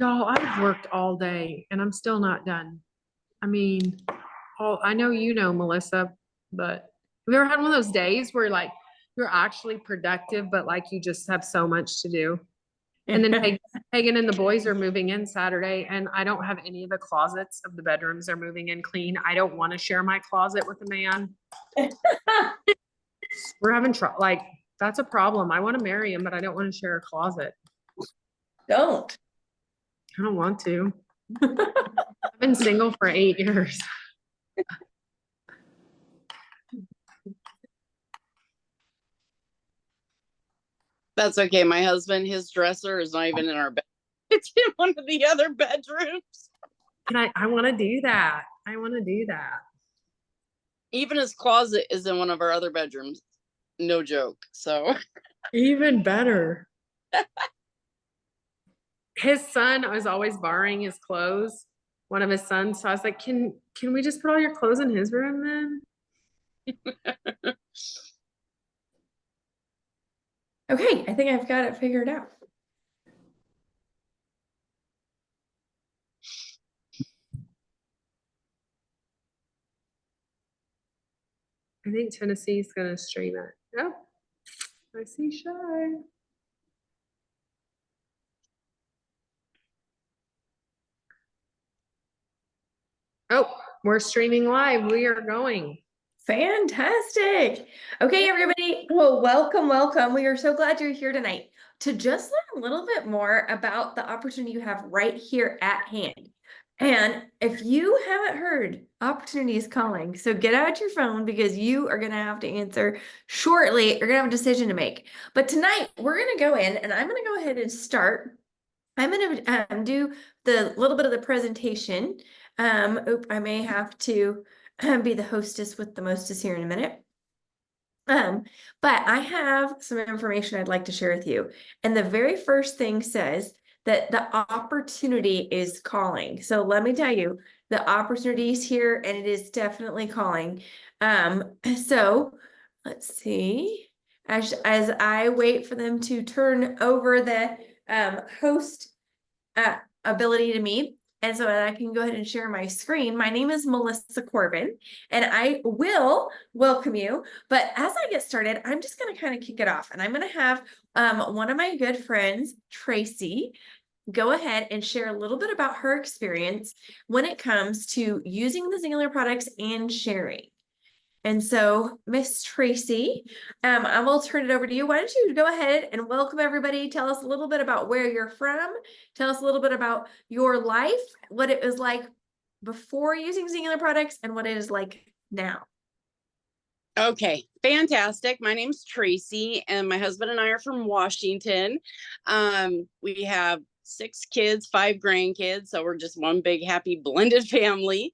Y'all, I've worked all day and I'm still not done. I mean, I know you know, Melissa, but have you ever had one of those days where like you're actually productive, but like you just have so much to do? And then Hagen and the boys are moving in Saturday, and I don't have any of the closets of the bedrooms are moving in clean. I don't want to share my closet with a man. We're having trouble. Like, that's a problem. I want to marry him, but I don't want to share a closet. Don't. I don't want to. I've been single for 8 years. That's okay. My husband, his dresser is not even in our bed. It's in one of the other bedrooms. And I want to do that. I want to do that. Even his closet is in one of our other bedrooms. No joke. So even better. His son was always borrowing his clothes. One of his sons. So I was like, can we just put all your clothes in his room then? Okay, I think I've got it figured out. I think Tennessee's gonna stream it. Yep. I see Shy. Oh, we're streaming live. We are going. Fantastic. Okay, everybody. Well, welcome. We are so glad you're here tonight to just learn a little bit more about the opportunity you have right here at hand. And if you haven't heard, opportunity is calling. So get out your phone because you are going to have to answer shortly. You're going to have a decision to make. But tonight we're going to go in and I'm going to go ahead and start. I'm going to do the little bit of the presentation. I may have to be the hostess with the mostest here in a minute. But I have some information I'd like to share with you. And the very first thing says that the opportunity is calling. So let me tell you, the opportunity is here and it is definitely calling. So let's see. As I wait for them to turn over the host ability to me, and so I can go ahead and share my screen. My name is Melissa Corvin, and I will welcome you. But as I get started, I'm just going to kind of kick it off. And I'm going to have one of my good friends, Tracey, go ahead and share a little bit about her experience when it comes to using the Singular products and sharing. And so, Miss Tracey, I will turn it over to you. Why don't you go ahead and welcome everybody. Tell us a little bit about where you're from. Tell us a little bit about your life, what it was like before using Singular products and what it is like now. Okay, fantastic. My name's Tracey and my husband and I are from Washington. We have 6 kids, 5 grandkids. So we're just one big, happy, blended family.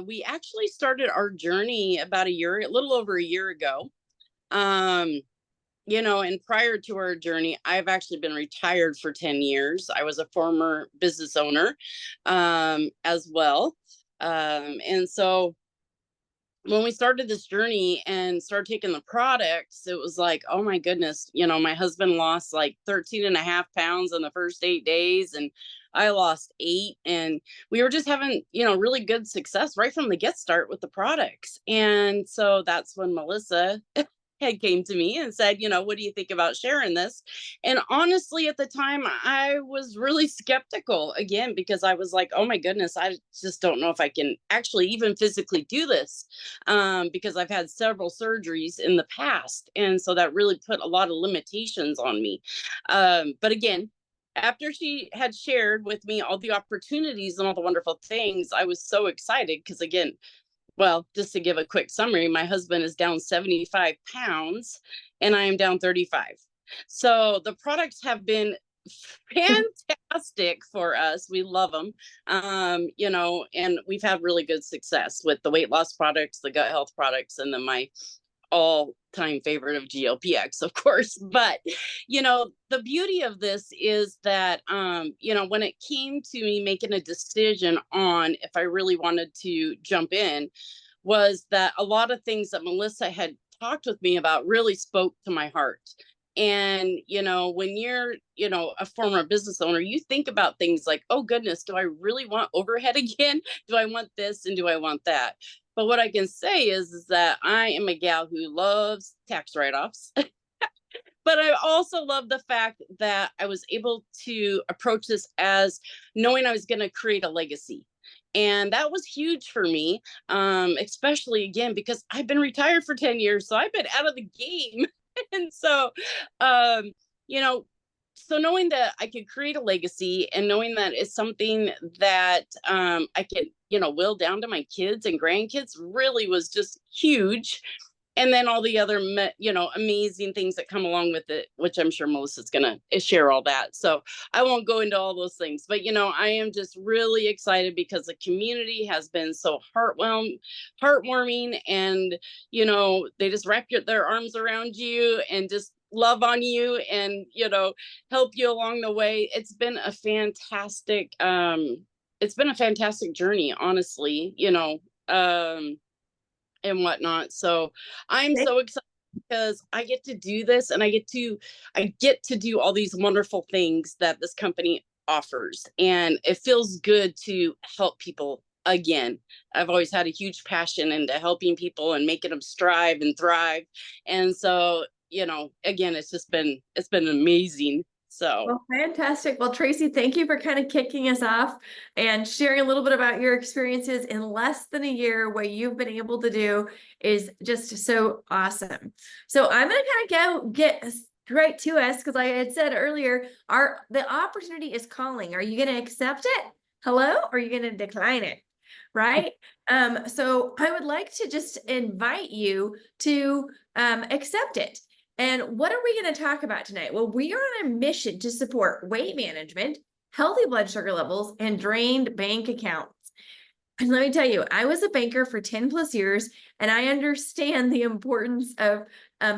We actually started our journey about a little over a year ago. You know, and prior to our journey, I've actually been retired for 10 years. I was a former business owner, as well. And so when we started this journey and started taking the products, it was like, oh my goodness, you know, my husband lost like 13.5 pounds in the first 8 days and I lost 8, and we were just having, you know, really good success right from the get start with the products. And so that's when Melissa had came to me and said, you know, what do you think about sharing this? And honestly, at the time, I was really skeptical again, because I was like, oh my goodness, I just don't know if I can actually even physically do this, because I've had several surgeries in the past. And so that really put a lot of limitations on me. But again, after she had shared with me all the opportunities and all the wonderful things, I was so excited because, again, well, just to give a quick summary, my husband is down 75 pounds and I am down 35. So the products have been fantastic for us. We love them, you know, and we've had really good success with the weight loss products, the gut health products, and then my all-time favorite of GLPX, of course. But, you know, the beauty of this is that, you know, when it came to me making a decision on if I really wanted to jump in, was that a lot of things that Melissa had talked with me about really spoke to my heart. And, when you're, a former business owner, you think about things like, oh goodness, do I really want overhead again? Do I want this? And do I want that? But what I can say is that I am a gal who loves tax write-offs. But I also love the fact that I was able to approach this as knowing I was going to create a legacy. And that was huge for me, especially again, because I've been retired for 10 years. So I've been out of the game. And so, um, you know, so knowing that I could create a legacy and knowing that it's something that I could, will down to my kids and grandkids really was just huge. And then all the other, amazing things that come along with it, which I'm sure Melissa's going to share all that. So I won't go into all those things, but, I am just really excited because the community has been so heartwarming and, they just wrap their arms around you and just love on you and, help you along the way. It's been a fantastic journey, honestly, and whatnot. So I'm so excited because I get to do this and I get to do all these wonderful things that this company offers. And it feels good to help people again. I've always had a huge passion into helping people and making them strive and thrive. And so, again, it's been amazing. So Well, fantastic. Well, Tracey, thank you for kind of kicking us off and sharing a little bit about your experiences in less than a year. What you've been able to do is just so awesome. So I'm going to kind of get right to us because I had said earlier, the opportunity is calling. Are you going to accept it? Hello? Or are you going to decline it? Right? So I would like to just invite you to accept it. And what are we going to talk about tonight? Well, we are on a mission to support weight management, healthy blood sugar levels, and drained bank accounts. And let me tell you, I was a banker for 10 plus years, and I understand the importance of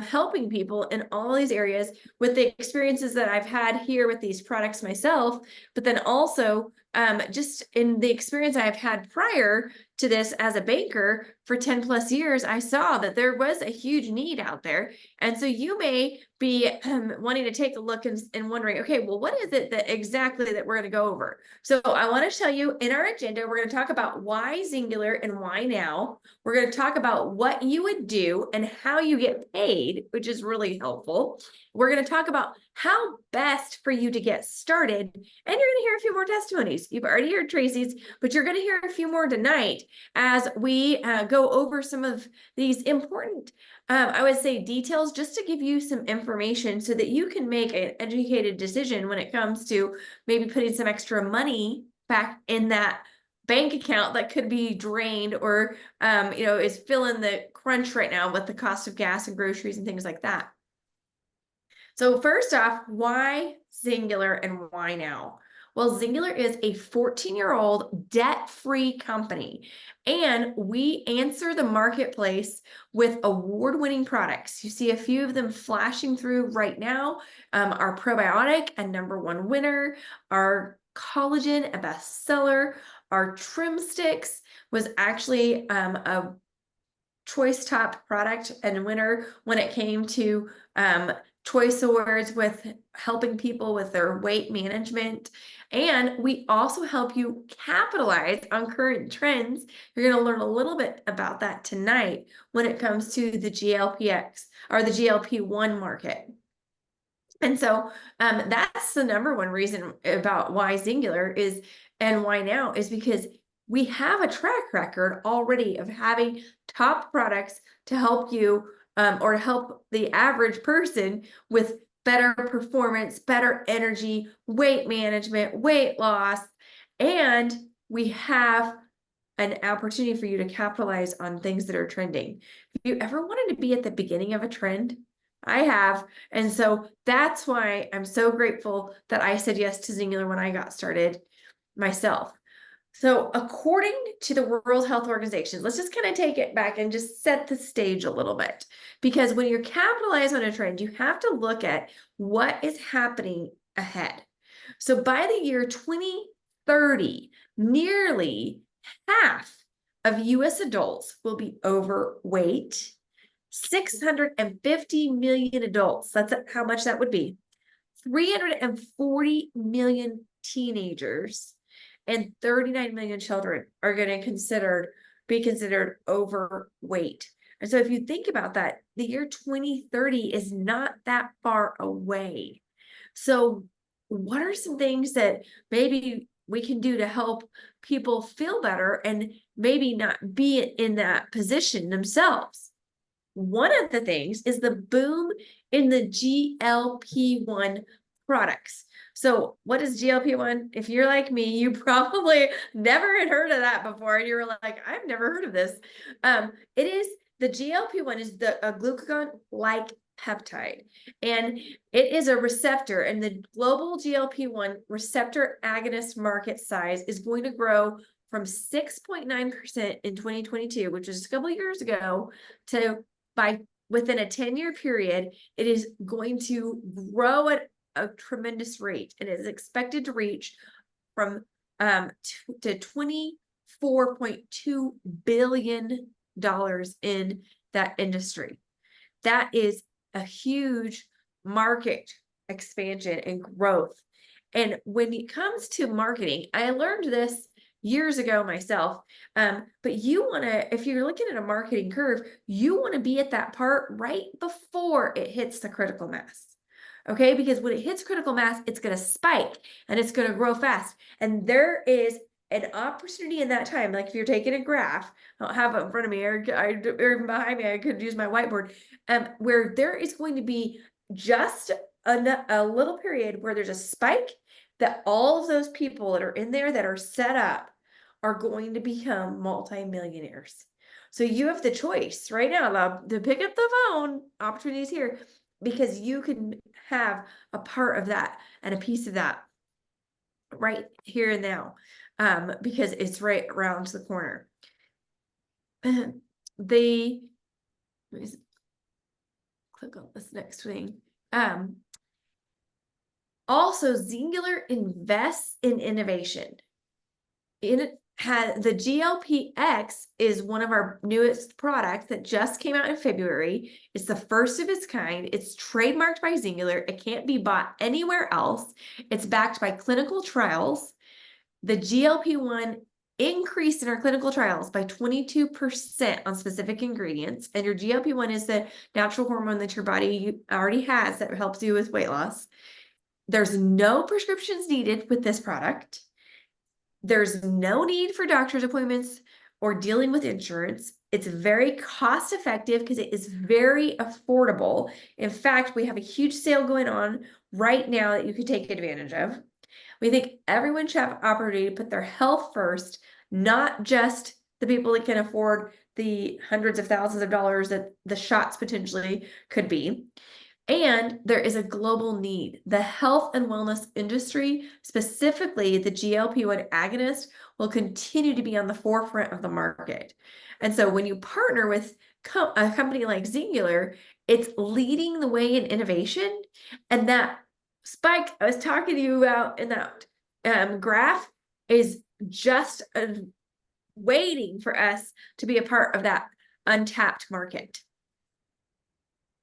helping people in all these areas with the experiences that I've had here with these products myself, but then also just in the experience I've had prior to this as a banker for 10 plus years, I saw that there was a huge need out there. And so you may be wanting to take a look and wondering, okay, well, what is it that exactly that we're going to go over? So I want to tell you in our agenda, we're going to talk about why Singular and why now. We're going to talk about what you would do and how you get paid, which is really helpful. We're going to talk about how best for you to get started. And you're going to hear a few more testimonies. You've already heard Tracey's, but you're going to hear a few more tonight as we go over some of these important, I would say, details just to give you some information so that you can make an educated decision when it comes to maybe putting some extra money back in that bank account that could be drained or, is feeling the crunch right now with the cost of gas and groceries and things like that. So first off, why Singular and why now? Well, Singular is a 14-year-old debt-free company, and we answer the marketplace with award-winning products. You see a few of them flashing through right now. Our probiotic, a #1 winner, our collagen, a bestseller, our trim sticks was actually a choice top product and winner when it came to choice awards with helping people with their weight management. And we also help you capitalize on current trends. You're going to learn a little bit about that tonight when it comes to the GLP-X or the GLP-1 market. And so that's the #1 reason about why Singular is and why now is because we have a track record already of having top products to help you or help the average person with better performance, better energy, weight management, weight loss, and we have an opportunity for you to capitalize on things that are trending. If you ever wanted to be at the beginning of a trend, I have. And so that's why I'm so grateful that I said yes to Singular when I got started myself. So according to the World Health Organization, let's just kind of take it back and just set the stage a little bit. Because when you're capitalizing on a trend, you have to look at what is happening ahead. So by the year 2030, nearly half of US adults will be overweight 650 million adults. That's how much that would be. 340 million teenagers and 39 million children are going to be considered overweight. And so if you think about that, the year 2030 is not that far away. So what are some things that maybe we can do to help people feel better and maybe not be in that position themselves? One of the things is the boom in the GLP-1 products. So what is GLP-1? If you're like me, you probably never had heard of that before. And you were like, I've never heard of this. It is the GLP-1 is a glucagon-like peptide, and it is a receptor, and the global GLP-1 receptor agonist market size is going to grow from 6.9% in 2022, which is a couple of years ago, to within a 10-year period, it is going to grow at a tremendous rate, and it is expected to reach from to $24.2 billion in that industry. That is a huge market expansion and growth. And when it comes to marketing, I learned this years ago myself. But you want to, if you're looking at a marketing curve, you want to be at that part right before it hits the critical mass. Okay, because when it hits critical mass, it's going to spike and it's going to grow fast. And there is an opportunity in that time. Like if you're taking a graph, I don't have it in front of me or even behind me, I could use my whiteboard, where there is going to be just a little period where there's a spike that all of those people that are in there that are set up are going to become multimillionaires. So you have the choice right now to pick up the phone, opportunities here, because you can have a part of that and a piece of that right here and now, because it's right around the corner. Let me click on this next thing. Also, Singular invests in innovation. The GLP-X is one of our newest products that just came out in February. It's the first of its kind. It's trademarked by Singular. It can't be bought anywhere else. It's backed by clinical trials. The GLP-1 increased in our clinical trials by 22% on specific ingredients. And your GLP-1 is the natural hormone that your body already has that helps you with weight loss. There's no prescriptions needed with this product. There's no need for doctor's appointments or dealing with insurance. It's very cost effective because it is very affordable. In fact, we have a huge sale going on right now that you could take advantage of. We think everyone should have opportunity to put their health first, not just the people that can afford the hundreds of thousands of dollars that the shots potentially could be. And there is a global need. The health and wellness industry, specifically the GLP-1 agonist, will continue to be on the forefront of the market. And so when you partner with a company like Singular, it's leading the way in innovation. And that spike I was talking to you about in that graph is just waiting for us to be a part of that untapped market.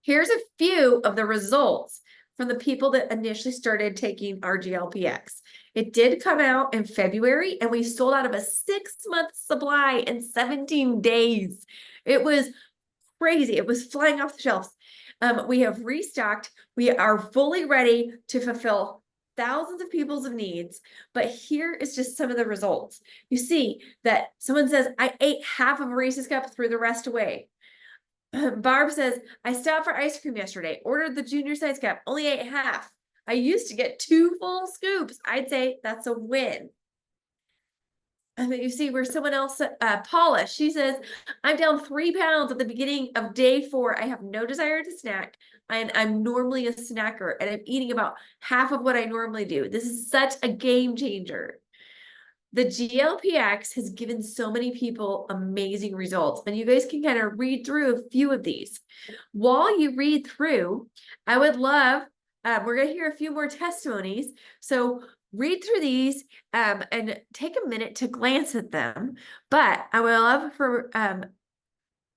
Here's a few of the results from the people that initially started taking our GLP-X. It did come out in February, and we sold out of a 6-month supply in 17 days. It was crazy. It was flying off the shelves. We have restocked. We are fully ready to fulfill thousands of people's needs. But here is just some of the results. You see that someone says, I ate half of a Reese's cup, threw the rest away. Barb says, I stopped for ice cream yesterday, ordered the junior size cup, only ate half. I used to get 2 full scoops. I'd say that's a win. And then you see where someone else, Paula, she says, I'm down 3 pounds at the beginning of day 4. I have no desire to snack. And I'm normally a snacker, and I'm eating about half of what I normally do. This is such a game changer. The GLP-X has given so many people amazing results, and you guys can kind of read through a few of these. While you read through, I would love, we're going to hear a few more testimonies. So read through these and take a minute to glance at them. But I would love for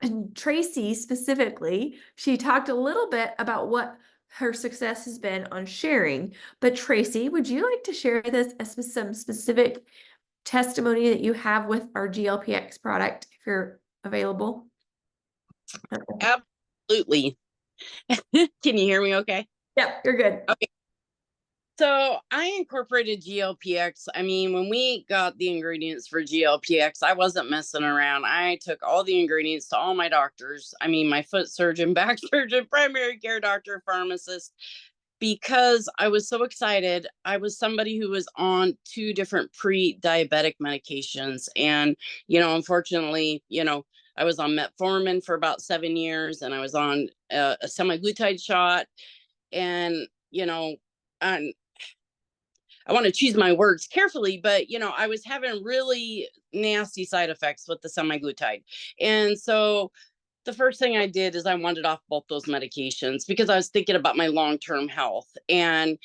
And Tracey specifically, she talked a little bit about what her success has been on sharing. But Tracey, would you like to share this as some specific testimony that you have with our GLPX product if you're available? Absolutely. Can you hear me okay? Yep, you're good. Okay. So I incorporated GLPX. I mean, when we got the ingredients for GLPX, I wasn't messing around. I took all the ingredients to all my doctors. I mean, my foot surgeon, back surgeon, primary care doctor, pharmacist, because I was so excited. I was somebody who was on 2 different pre-diabetic medications. And, unfortunately, I was on metformin for about 7 years, and I was on a semaglutide shot. And, and I want to choose my words carefully, but I was having really nasty side effects with the semaglutide. And so the first thing I did is I wanted off both those medications because I was thinking about my long-term health. And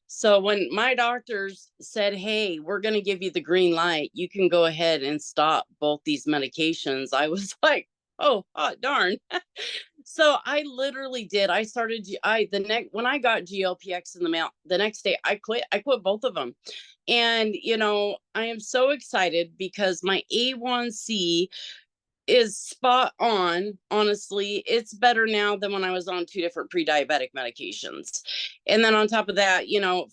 so when my doctors said, "Hey, we're going to give you the green light, you can go ahead and stop both these medications," I was like, oh, hot darn. So I literally did. I started, when I got GLPX in the mail, the next day I quit both of them. And, I am so excited because my A1C is spot on. Honestly, it's better now than when I was on 2 different pre-diabetic medications. And then on top of that,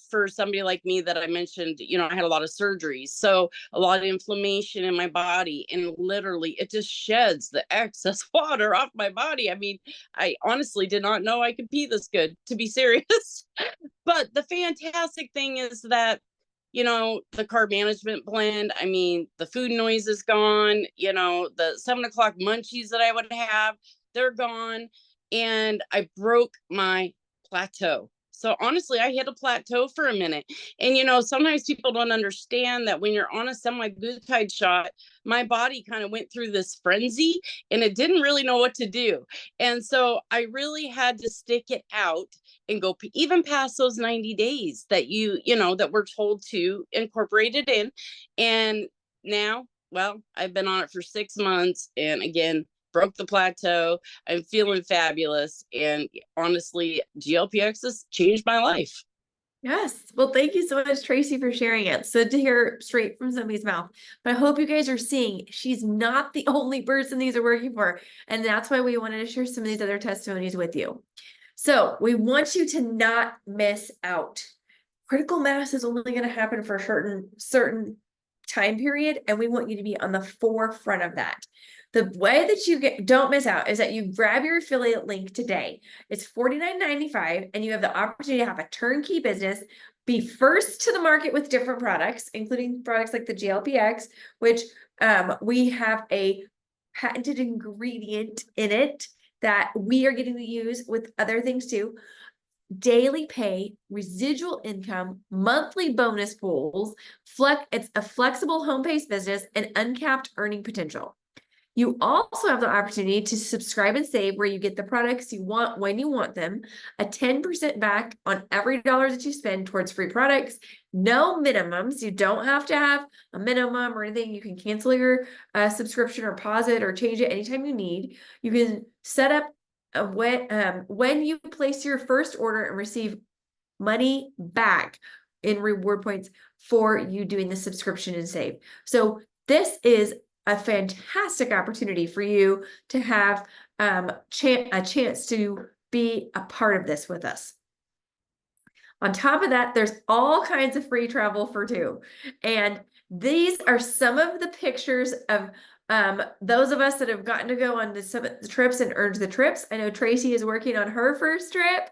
for somebody like me that I mentioned, I had a lot of surgeries, so a lot of inflammation in my body, and literally it just sheds the excess water off my body. I mean, I honestly did not know I could pee this good, to be serious. But the fantastic thing is that the carb management blend, I mean, the food noise is gone, the 7 o'clock munchies that I would have, they're gone. And I broke my plateau. So honestly, I hit a plateau for a minute. And, sometimes people don't understand that when you're on a semaglutide shot, my body kind of went through this frenzy and it didn't really know what to do. And so I really had to stick it out and go even past those 90 days that that we're told to incorporate it in. And now, well, I've been on it for 6 months, and again, broke the plateau. I'm feeling fabulous. And honestly, GLPX has changed my life. Yes. Well, thank you so much, Tracey, for sharing it. So to hear straight from somebody's mouth. But I hope you guys are seeing she's not the only person these are working for. And that's why we wanted to share some of these other testimonies with you. So we want you to not miss out. Critical mass is only going to happen for a certain time period, and we want you to be on the forefront of that. The way that you don't miss out is that you grab your affiliate link today. It's $49.95, and you have the opportunity to have a turnkey business, be first to the market with different products, including products like the GLPX, which we have a patented ingredient in it that we are getting to use with other things too. Daily pay, residual income, monthly bonus pools, it's a flexible home-based business, and uncapped earning potential. You also have the opportunity to subscribe and save, where you get the products you want when you want them, a 10% back on every dollar that you spend towards free products, no minimums. You don't have to have a minimum or anything. You can cancel your subscription or pause it or change it anytime you need. You can set up when you place your first order and receive money back in reward points for you doing the subscription and save. So this is a fantastic opportunity for you to have a chance to be a part of this with us. On top of that, there's all kinds of free travel for two. And these are some of the pictures of those of us that have gotten to go on some of the trips and earned the trips. I know Tracey is working on her first trip,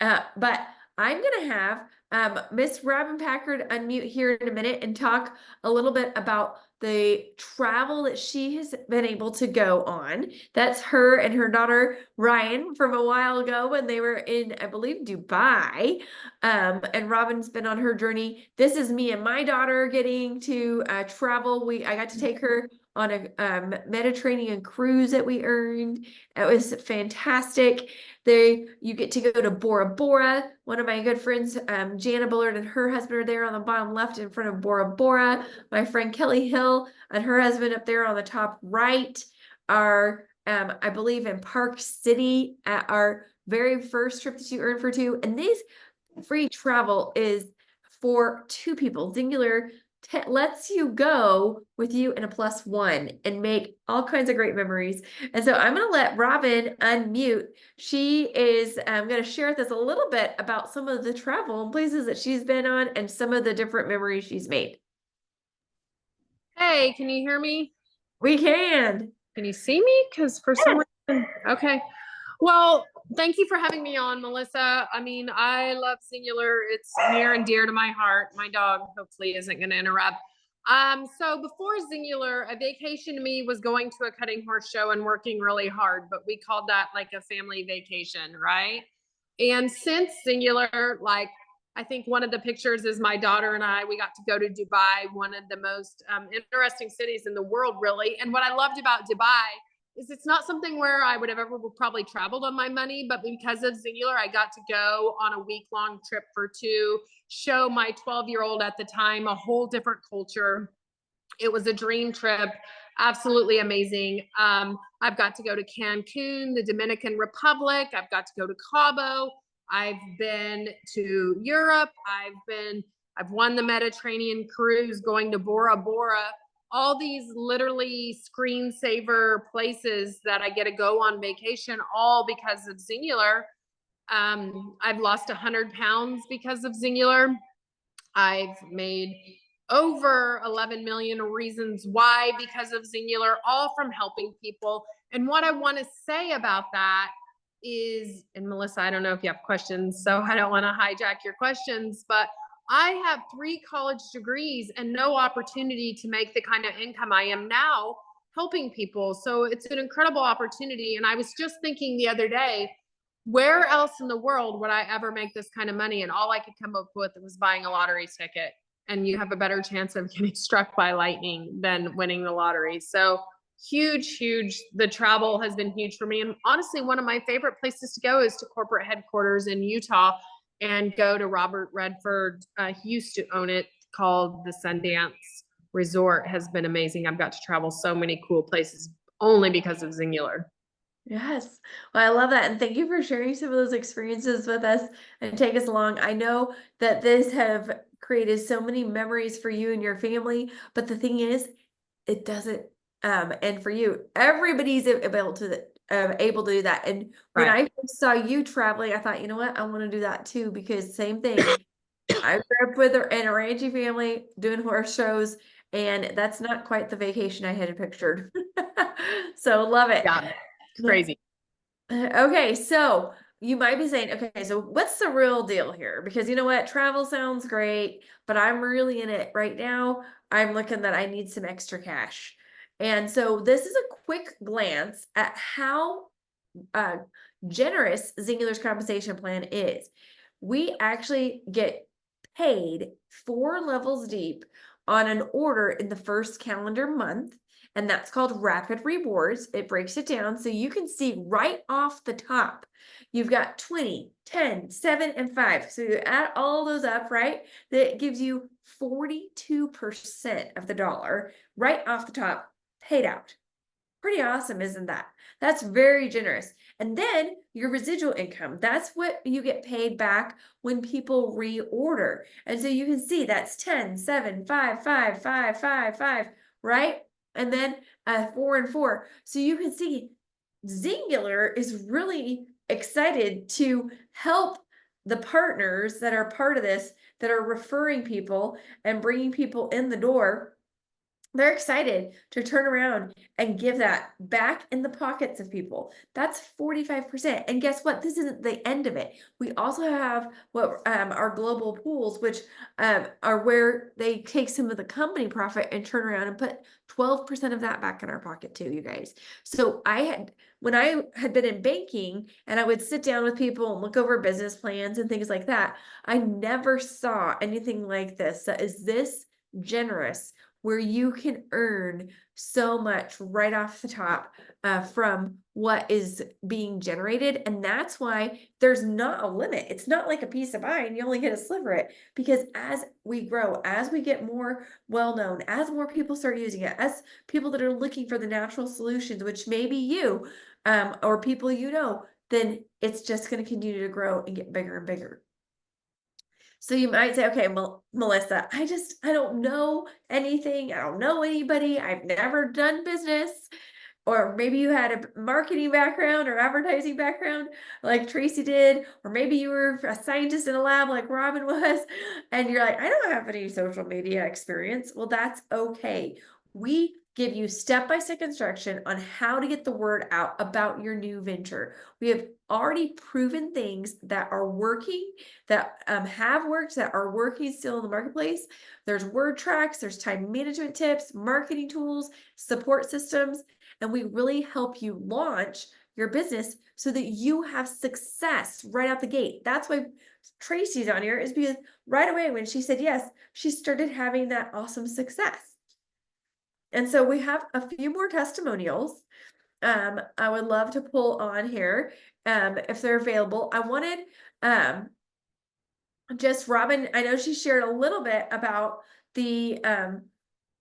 but I'm going to have Miss Robin Packard unmute here in a minute and talk a little bit about the travel that she has been able to go on. That's her and her daughter Ryan from a while ago when they were in, I believe, Dubai. And Robin's been on her journey. This is me and my daughter getting to travel. I got to take her on a Mediterranean cruise that we earned. It was fantastic. You get to go to Bora Bora. One of my good friends, Jana Bullard, and her husband are there on the bottom left in front of Bora Bora. My friend Kelly Hill and her husband up there on the top right are I believe in Park City at our very first trip that you earned for two. And these free travel is for two people. Singular lets you go with you and a +1 and make all kinds of great memories. And so I'm going to let Robin unmute. She is going to share with us a little bit about some of the travel and places that she's been on and some of the different memories she's made. Hey, can you hear me? We can. Can you see me? Because for some reason, okay. Well, thank you for having me on, Melissa. I mean, I love Singular. It's near and dear to my heart. My dog hopefully isn't going to interrupt. So before Singular, a vacation to me was going to a cutting horse show and working really hard, but we called that like a family vacation, right? And since Singular, like I think one of the pictures is my daughter and I, we got to go to Dubai, one of the most interesting cities in the world, really. And what I loved about Dubai is it's not something where I would have ever probably traveled on my money, but because of Singular, I got to go on a week-long trip for two, show my 12-year-old at the time a whole different culture. It was a dream trip, absolutely amazing. I've got to go to Cancun, the Dominican Republic. I've got to go to Cabo. I've been to Europe. I've won the Mediterranean cruise going to Bora Bora. All these literally screensaver places that I get to go on vacation, all because of Singular. I've lost 100 pounds because of Singular. I've made over 11 million reasons why because of Singular, all from helping people. And what I want to say about that is, and Melissa, I don't know if you have questions, so I don't want to hijack your questions, but I have 3 college degrees and no opportunity to make the kind of income I am now helping people. So it's an incredible opportunity. And I was just thinking the other day, where else in the world would I ever make this kind of money? And all I could come up with was buying a lottery ticket. And you have a better chance of getting struck by lightning than winning the lottery. So huge, the travel has been huge for me. And honestly, one of my favorite places to go is to corporate headquarters in Utah and go to Robert Redford. He used to own it, called the Sundance Resort. Has been amazing. I've got to travel so many cool places only because of Singular. Yes. Well, I love that. And thank you for sharing some of those experiences with us and take us along. I know that this have created so many memories for you and your family, but the thing is, it doesn't, and for you, everybody's able to do that. And when Right. I first saw you traveling, I thought, you know what, I want to do that too, because same thing. I grew up with an Orange family doing horse shows, and that's not quite the vacation I had pictured. So love it. Yeah, it's crazy. Okay, so you might be saying, okay, so what's the real deal here? Because you know what, travel sounds great, but I'm really in it right now. I'm looking that I need some extra cash. And so this is a quick glance at how generous Singular's compensation plan is. We actually get paid 4 levels deep on an order in the first calendar month, and that's called Rapid Rewards. It breaks it down so you can see right off the top. You've got 20, 10, 7, and 5. So you add all those up, right? That gives you 42% of the dollar right off the top paid out. Pretty awesome, isn't that? That's very generous. And then your residual income, that's what you get paid back when people reorder. And so you can see that's 10, 7, 5, 5, 5, 5, 5, right? And then 4 and 4. So you can see Singular is really excited to help the partners that are part of this, that are referring people and bringing people in the door. They're excited to turn around and give that back in the pockets of people. That's 45%. And guess what? This isn't the end of it. We also have what our global pools, which are where they take some of the company profit and turn around and put 12% of that back in our pocket too, you guys. So when I had been in banking and I would sit down with people and look over business plans and things like that, I never saw anything like this that is this generous where you can earn so much right off the top from what is being generated. And that's why there's not a limit. It's not like a piece of pie and you only get a sliver of it, because as we grow, as we get more well-known, as more people start using it, as people that are looking for the natural solutions, which may be you, or people you know, then it's just going to continue to grow and get bigger and bigger. So you might say, okay, Melissa, I don't know anything. I don't know anybody. I've never done business. Or maybe you had a marketing background or advertising background like Tracey did, or maybe you were a scientist in a lab like Robin was, and you're like, I don't have any social media experience. Well, that's okay. We give you step-by-step instruction on how to get the word out about your new venture. We have already proven things that are working, that have worked, that are working still in the marketplace. There's word tracks, there's time management tips, marketing tools, support systems, and we really help you launch your business so that you have success right out the gate. That's why Tracey's on here, is because right away when she said yes, she started having that awesome success. And so we have a few more testimonials. I would love to pull on here if they're available. I wanted just Robin, I know she shared a little bit about the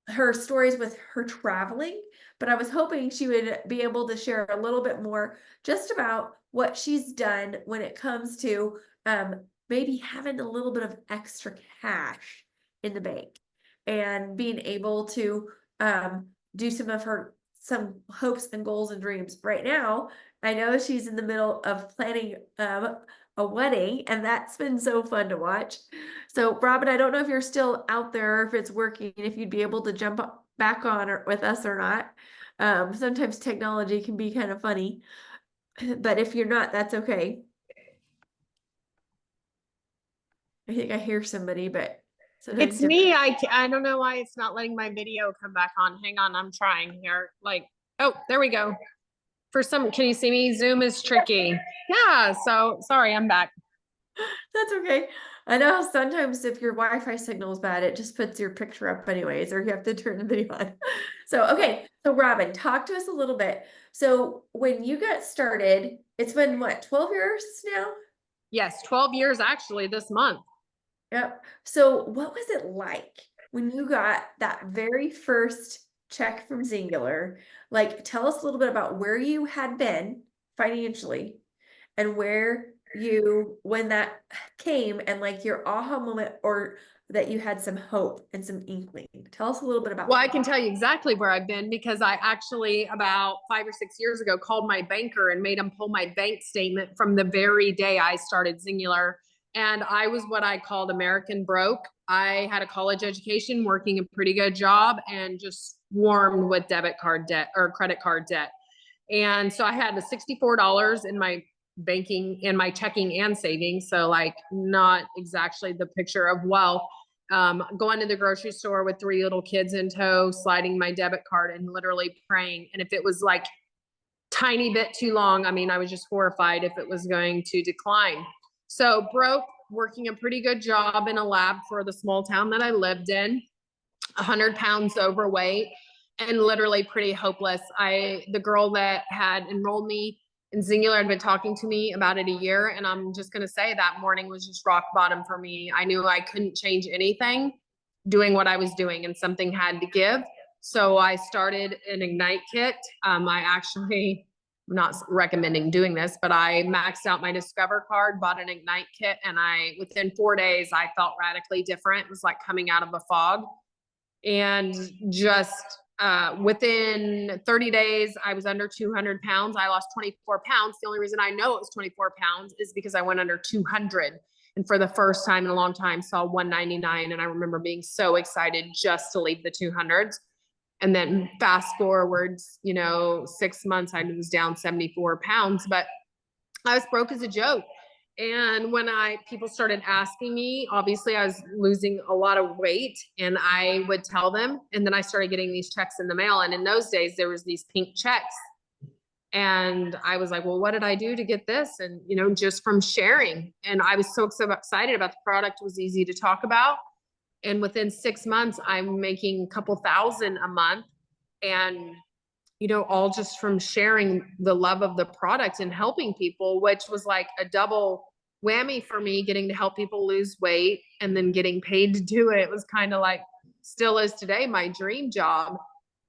her stories with her traveling, but I was hoping she would be able to share a little bit more just about what she's done when it comes to maybe having a little bit of extra cash in the bank and being able to do some hopes and goals and dreams. Right now, I know she's in the middle of planning a wedding, and that's been so fun to watch. So Robin, I don't know if you're still out there, if it's working, if you'd be able to jump back on with us or not. Sometimes technology can be kind of funny, but if you're not, that's okay. I think I hear somebody, but sometimes It's me. I don't know why it's not letting my video come back on. Hang on, I'm trying here. Like, oh, there we go. Can you see me? Zoom is tricky. Yeah, so sorry, I'm back. That's okay. I know sometimes if your Wi-Fi signal is bad, it just puts your picture up anyways, or you have to turn the video on. So, okay. So Robin, talk to us a little bit. So when you got started, it's been what, 12 years now? Yes, 12 years actually this month. Yep. So what was it like when you got that very first check from Singular? Like, tell us a little bit about where you had been financially and when that came, and like your aha moment, or that you had some hope and some inkling. Tell us a little bit about Well, that. I can tell you exactly where I've been, because I actually about 5 or 6 years ago called my banker and made him pull my bank statement from the very day I started Singular. And I was what I called American broke. I had a college education, working a pretty good job, and just swarmed with debit card debt or credit card debt. And so I had the $64 in my checking and savings. So like not exactly the picture of wealth. Going to the grocery store with 3 little kids in tow, sliding my debit card and literally praying. And if it was like tiny bit too long, I mean, I was just horrified if it was going to decline. So broke, working a pretty good job in a lab for the small town that I lived in, 100 pounds overweight, and literally pretty hopeless. The girl that had enrolled me in Singular had been talking to me about it a year. And I'm just going to say that morning was just rock bottom for me. I knew I couldn't change anything doing what I was doing, and something had to give. So I started an Ignite kit. I'm not recommending doing this, but I maxed out my Discover card, bought an Ignite kit, and within 4 days, I felt radically different. It was like coming out of a fog. And just within 30 days, I was under 200 pounds. I lost 24 pounds. The only reason I know it was 24 pounds is because I went under 200. And for the first time in a long time, saw 199. And I remember being so excited just to leave the 200s. And then fast forwards, 6 months, I was down 74 pounds, but I was broke as a joke. And when people started asking me, obviously I was losing a lot of weight, and I would tell them, and then I started getting these checks in the mail. And in those days there was these pink checks. And I was like, well, what did I do to get this? And, just from sharing. And I was so excited about the product. It was easy to talk about. And within 6 months, I'm making a couple thousand a month. And, you know, all just from sharing the love of the product and helping people, which was like a double whammy for me, getting to help people lose weight and then getting paid to do it. It was kind of like, still is today, my dream job.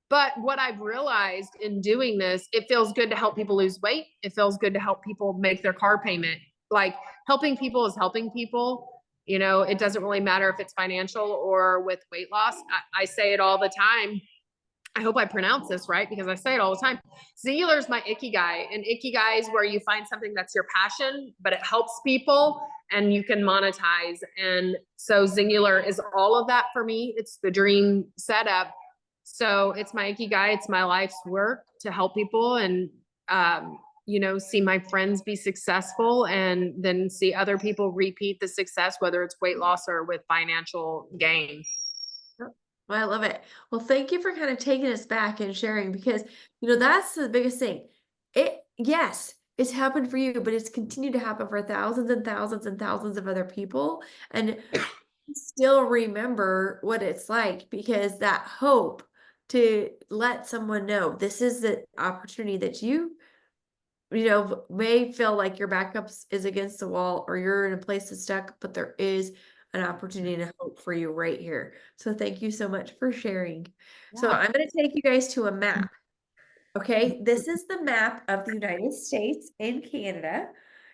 But what I've realized in doing this, it feels good to help people lose weight. It feels good to help people make their car payment. Like, helping people is helping people. You know, it doesn't really matter if it's financial or with weight loss. I say it all the time. I hope I pronounce this right because I say it all the time. Singular is my ikigai, and ikigai is where you find something that's your passion, but it helps people and you can monetize. And so Singular is all of that for me. It's the dream setup. So it's my ikigai. It's my life's work to help people and, you know, see my friends be successful and then see other people repeat the success, whether it's weight loss or with financial gain. Well, I love it. Well, thank you for kind of taking us back and sharing because, you know, that's the biggest thing. Yes, it's happened for you, but it's continued to happen for thousands and thousands and thousands of other people. And still remember what it's like because that hope to let someone know this is the opportunity that you know, may feel like your backups is against the wall or you're in a place that's stuck, but there is an opportunity and a hope for you right here. So thank you so much for sharing. So Yeah. I'm going to take you guys to a map. Okay, this is the map of the United States and Canada.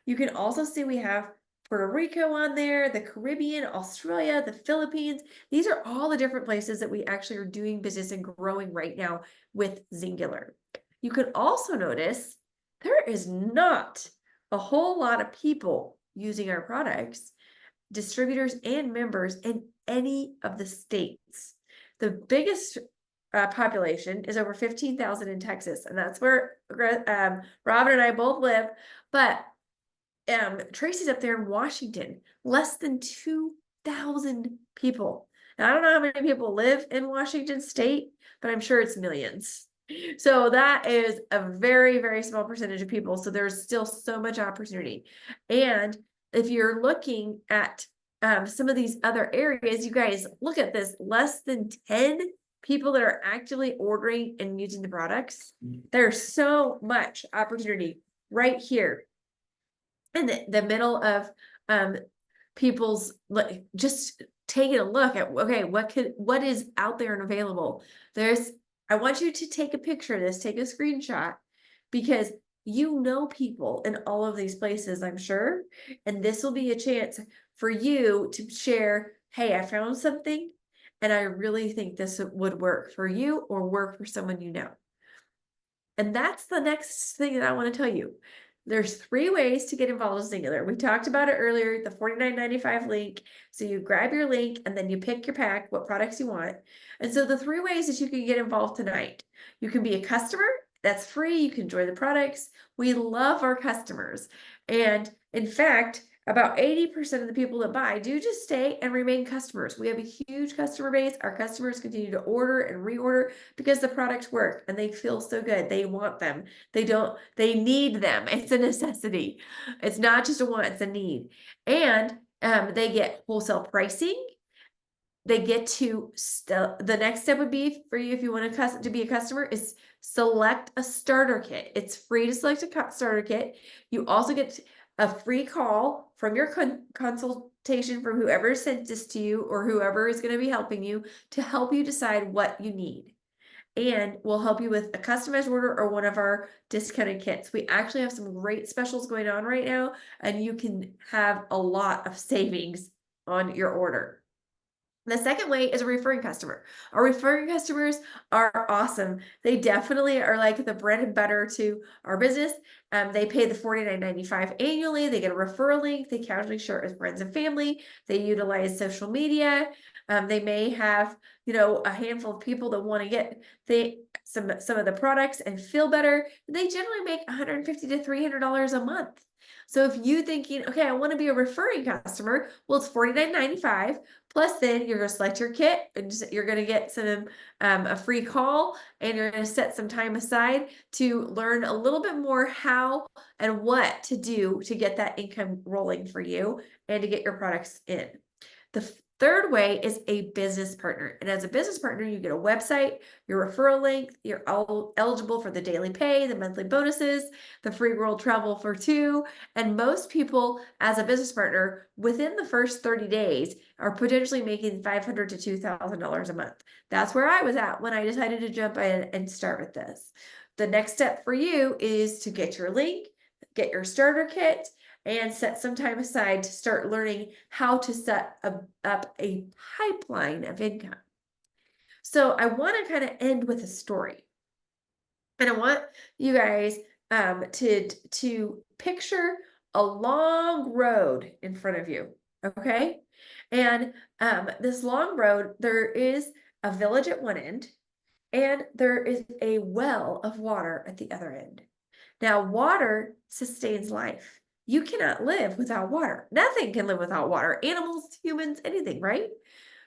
You can also see we have Puerto Rico on there, the Caribbean, Australia, the Philippines. These are all the different places that we actually are doing business and growing right now with Singular. You can also notice there is not a whole lot of people using our products, distributors and members in any of the states. The biggest population is over 15,000 in Texas, and that's where Robin and I both live. But Tracey's up there in Washington, less than 2,000 people. Now, I don't know how many people live in Washington State, but I'm sure it's millions. So that is a very, very small percentage of people. So there's still so much opportunity. And if you're looking at some of these other areas, you guys look at this, less than 10 people that are actively ordering and using the products. There's so much opportunity right here in the middle of people's, like, just taking a look at, okay, what is out there and available. I want you to take a picture of this, take a screenshot, because you know people in all of these places, I'm sure, and this will be a chance for you to share, hey, I found something and I really think this would work for you or work for someone you know. And that's the next thing that I want to tell you. There's 3 ways to get involved with Singular. We talked about it earlier, the $49.95 link. So you grab your link and then you pick your pack, what products you want. And so the 3 ways that you can get involved tonight. You can be a customer. That's free. You can enjoy the products. We love our customers. And in fact, about 80% of the people that buy do just stay and remain customers. We have a huge customer base. Our customers continue to order and reorder because the products work and they feel so good. They want them. They need them. It's a necessity. It's not just a want, it's a need. And they get wholesale pricing. They get to the next step would be for you, if you want to be a customer, is select a starter kit. It's free to select a starter kit. You also get a free call from your consultation from whoever sent this to you or whoever is going to be helping you to help you decide what you need. And we'll help you with a customized order or one of our discounted kits. We actually have some great specials going on right now, and you can have a lot of savings on your order. The second way is a referring customer. Our referring customers are awesome. They definitely are like the bread and butter to our business. They pay the $49.95 annually. They get a referral link. They casually share it with friends and family. They utilize social media. They may have, you know, a handful of people that want to get some of the products and feel better. They generally make $150 to $300 a month. So if you thinking, okay, I want to be a referring customer, well, it's $49.95. Plus, then you're going to select your kit and you're going to get some a free call, and you're going to set some time aside to learn a little bit more how and what to do to get that income rolling for you and to get your products in. The Third way is a business partner. And as a business partner, you get a website, your referral link, you're eligible for the daily pay, the monthly bonuses, the free world travel for 2. And most people as a business partner within the first 30 days are potentially making $500 to $2,000 a month. That's where I was at when I decided to jump in and start with this. The next step for you is to get your link, get your starter kit, and set some time aside to start learning how to set up a pipeline of income. So I want to kind of end with a story. And I want you guys to picture a long road in front of you, okay? And this long road, there is a village at one end, and there is a well of water at the other end. Now, water sustains life. You cannot live without water. Nothing can live without water. Animals, humans, anything, right?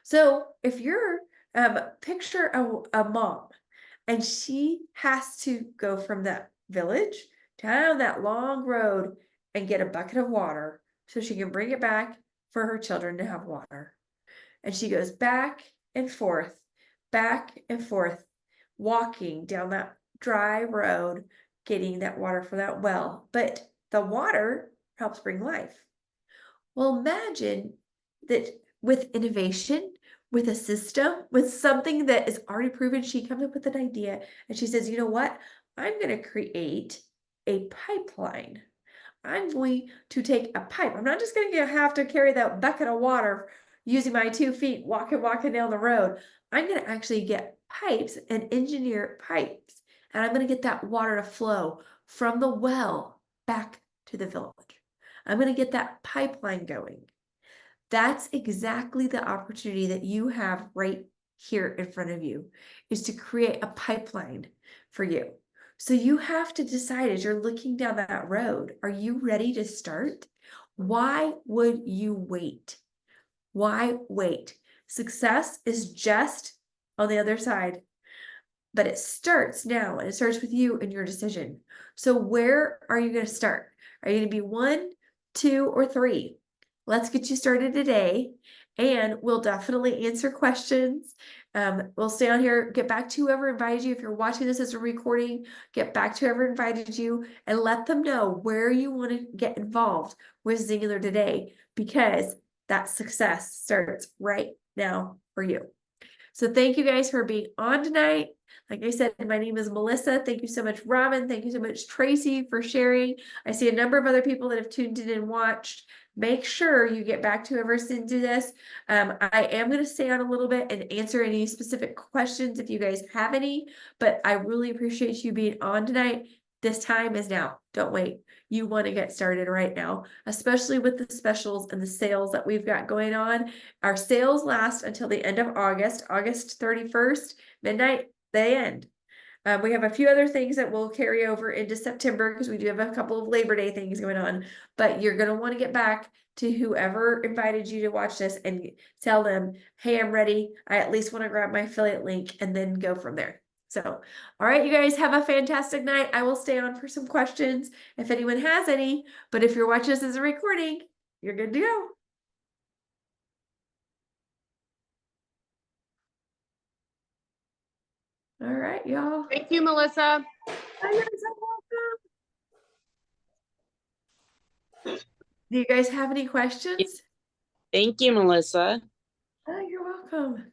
So if you're, picture a mom, and she has to go from that village down that long road and get a bucket of water so she can bring it back for her children to have water. And she goes back and forth, walking down that dry road, getting that water from that well. But the water helps bring life. Well, imagine that with innovation, with a system, with something that is already proven, she comes up with an idea and she says, you know what? I'm going to create a pipeline. I'm going to take a pipe. I'm not just going to have to carry that bucket of water using my 2 feet, walking down the road. I'm going to actually get pipes and engineer pipes. And I'm going to get that water to flow from the well back to the village. I'm going to get that pipeline going. That's exactly the opportunity that you have right here in front of you, is to create a pipeline for you. So you have to decide as you're looking down that road, are you ready to start? Why would you wait? Why wait? Success is just on the other side, but it starts now, and it starts with you and your decision. So where are you going to start? Are you going to be 1, 2, or 3? Let's get you started today, and we'll definitely answer questions. We'll stay on here, get back to whoever invited you. If you're watching this as a recording, get back to whoever invited you and let them know where you want to get involved with Singular today, because that success starts right now for you. So thank you guys for being on tonight. Like I said, my name is Melissa. Thank you so much, Robin. Thank you so much, Tracy, for sharing. I see a number of other people that have tuned in and watched. Make sure you get back to whoever's into this. I am going to stay on a little bit and answer any specific questions if you guys have any, but I really appreciate you being on tonight. This time is now. Don't wait. You want to get started right now, especially with the specials and the sales that we've got going on. Our sales last until the end of August, August 31st, midnight, they end. We have a few other things that will carry over into September because we do have a couple of Labor Day things going on, but you're going to want to get back to whoever invited you to watch this and tell them, hey, I'm ready. I at least want to grab my affiliate link, and then go from there. So, all right, you guys have a fantastic night. I will stay on for some questions if anyone has any, but if you're watching this as a recording, you're good to go. All right, y'all. Thank you, Melissa. Bye, guys. Welcome. Do you guys have any questions? Thank you, Melissa. Oh, you're welcome.